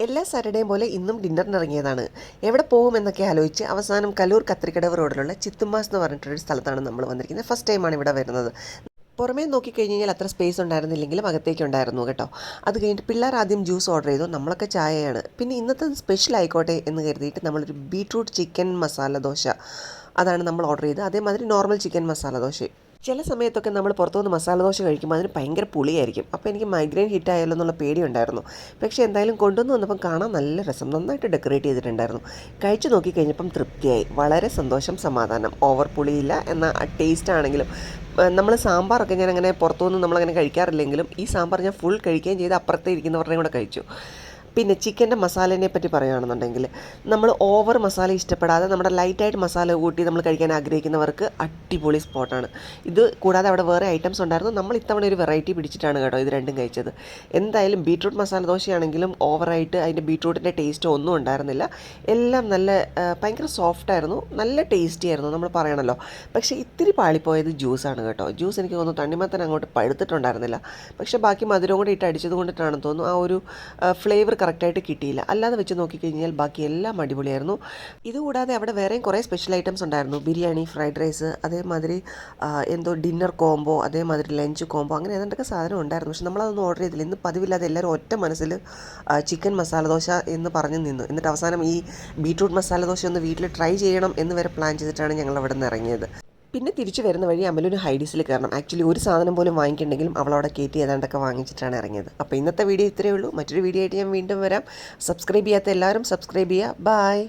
എല്ലാ സാറ്റർഡേയും പോലെ ഇന്നും ഡിന്നറിനിറങ്ങിയതാണ്. എവിടെ പോകുമെന്നൊക്കെ ആലോചിച്ച് അവസാനം കലൂർ കത്രിക്കടവ് റോഡിലുള്ള ചിത്തുമാസ് എന്ന് പറഞ്ഞിട്ടൊരു സ്ഥലത്താണ് നമ്മൾ വന്നിരിക്കുന്നത്. ഫസ്റ്റ് ടൈമാണ് ഇവിടെ വരുന്നത്. പുറമേ നോക്കിക്കഴിഞ്ഞ് കഴിഞ്ഞാൽ അത്ര സ്പേസ് ഉണ്ടായിരുന്നില്ലെങ്കിലും അകത്തേക്ക് ഉണ്ടായിരുന്നു കേട്ടോ. അത് കഴിഞ്ഞിട്ട് പിള്ളേർ ആദ്യം ജ്യൂസ് ഓർഡർ ചെയ്തു, നമ്മളൊക്കെ ചായയാണ്. പിന്നെ ഇന്നത്തെ സ്പെഷ്യൽ ആയിക്കോട്ടെ എന്ന് കരുതിയിട്ട് നമ്മളൊരു ബീട്രൂട്ട് ചിക്കൻ മസാല ദോശ അതാണ് നമ്മൾ ഓർഡർ ചെയ്തത്. അതേമാതിരി നോർമൽ ചിക്കൻ മസാല ദോശ. ചില സമയത്തൊക്കെ നമ്മൾ പുറത്തുനിന്ന് മസാല ദോശ കഴിക്കുമ്പോൾ അതിന് ഭയങ്കര പുളിയായിരിക്കും. അപ്പോൾ എനിക്ക് മൈഗ്രെയിൻ ഹിറ്റായാലോ എന്നുള്ള പേടിയുണ്ടായിരുന്നു. പക്ഷേ എന്തായാലും കൊണ്ടുവന്ന് വന്നപ്പം കാണാൻ നല്ല രസം, നന്നായിട്ട് ഡെക്കറേറ്റ് ചെയ്തിട്ടുണ്ടായിരുന്നു. കഴിച്ചു നോക്കിക്കഴിഞ്ഞപ്പം തൃപ്തിയായി, വളരെ സന്തോഷം, സമാധാനം. ഓവർ പുളിയില്ല എന്നാൽ ടേസ്റ്റ് ആണെങ്കിലും നമ്മൾ സാമ്പാറൊക്കെ ഞാൻ അങ്ങനെ പുറത്തുനിന്ന് നമ്മളങ്ങനെ കഴിക്കാറില്ലെങ്കിലും ഈ സാമ്പാർ ഞാൻ ഫുൾ കഴിക്കുകയും ചെയ്ത് അപ്പുറത്തെ ഇരിക്കുന്നവരുടെയും കൂടെ കഴിച്ചു. പിന്നെ ചിക്കൻ്റെ മസാലേനെ പറ്റി പറയുകയാണെന്നുണ്ടെങ്കിൽ നമ്മൾ ഓവർ മസാല ഇഷ്ടപ്പെടാതെ നമ്മുടെ ലൈറ്റായിട്ട് മസാല കൂട്ടി നമ്മൾ കഴിക്കാൻ ആഗ്രഹിക്കുന്നവർക്ക് അടിപൊളി സ്പോട്ടാണ് ഇത്. കൂടാതെ അവിടെ വേറെ ഐറ്റംസ് ഉണ്ടായിരുന്നു. നമ്മൾ ഇത്തവണ ഒരു വെറൈറ്റി പിടിച്ചിട്ടാണ് കേട്ടോ ഇത് രണ്ടും കഴിച്ചത്. എന്തായാലും ബീട്രൂട്ട് മസാല ദോശയാണെങ്കിലും ഓവറായിട്ട് അതിൻ്റെ ബീട്രൂട്ടിൻ്റെ ടേസ്റ്റോ ഒന്നും ഉണ്ടായിരുന്നില്ല. എല്ലാം നല്ല ഭയങ്കര സോഫ്റ്റായിരുന്നു, നല്ല ടേസ്റ്റി ആയിരുന്നു, നമ്മൾ പറയണമല്ലോ. പക്ഷേ ഇത്തിരി പാളിപ്പോയത് ജ്യൂസാണ് കേട്ടോ. ജ്യൂസ് എനിക്ക് തോന്നുന്നു തണ്ണിമത്തൻ അങ്ങോട്ട് പഴുത്തിട്ടുണ്ടായിരുന്നില്ല. പക്ഷേ ബാക്കി മധുരം കൂടി ഇട്ട് അടിച്ചത് കൊണ്ടിട്ടാണെന്ന് തോന്നുന്നു ആ ഒരു ഫ്ലേവർ കറക്റ്റായിട്ട് കിട്ടിയില്ല. അല്ലാതെ വെച്ച് നോക്കിക്കഴിഞ്ഞാൽ ബാക്കി എല്ലാം അടിപൊളിയായിരുന്നു. ഇതുകൂടാതെ അവിടെ വേറെയും കുറേ സ്പെഷ്യൽ ഐറ്റംസ് ഉണ്ടായിരുന്നു. ബിരിയാണി, ഫ്രൈഡ് റൈസ്, അതേമാതിരി എന്തോ ഡിന്നർ കോംബോ, അതേമാതിരി ലഞ്ച് കോംബോ, അങ്ങനെ ഏതാണ്ടൊക്കെ സാധനം ഉണ്ടായിരുന്നു. പക്ഷെ നമ്മളതൊന്നും ഓർഡർ ചെയ്തില്ല. ഇന്ന് പതിവില്ലാതെ എല്ലാവരും ഒറ്റ മനസ്സിൽ ചിക്കൻ മസാല ദോശ എന്ന് പറഞ്ഞ് നിന്നു. എന്നിട്ട് അവസാനം ഈ ബീട്രൂട്ട് മസാല ദോശ ഒന്ന് വീട്ടിൽ ട്രൈ ചെയ്യണം എന്ന് വരെ പ്ലാൻ ചെയ്തിട്ടാണ് ഞങ്ങൾ അവിടെ നിന്ന് ഇറങ്ങിയത്. പിന്നെ തിരിച്ചു വരുന്ന വഴി അമലുന് ഹൈഡീസിൽ കയറണം. ആക്ച്വലി ഒരു സാധനം പോലും വാങ്ങിക്കണ്ടെങ്കിലും അവളവിടെ കയറ്റി ഏതാണ്ടൊക്കെ വാങ്ങിച്ചിട്ടാണ് ഇറങ്ങിയത്. അപ്പോൾ ഇന്നത്തെ വീഡിയോ ഇത്രയേ ഉള്ളൂ. മറ്റൊരു വീഡിയോ ആയിട്ട് ഞാൻ വീണ്ടും വരാം. സബ്സ്ക്രൈബ് ചെയ്യാത്ത എല്ലാവരും സബ്സ്ക്രൈബ് ചെയ്യുക. ബൈ.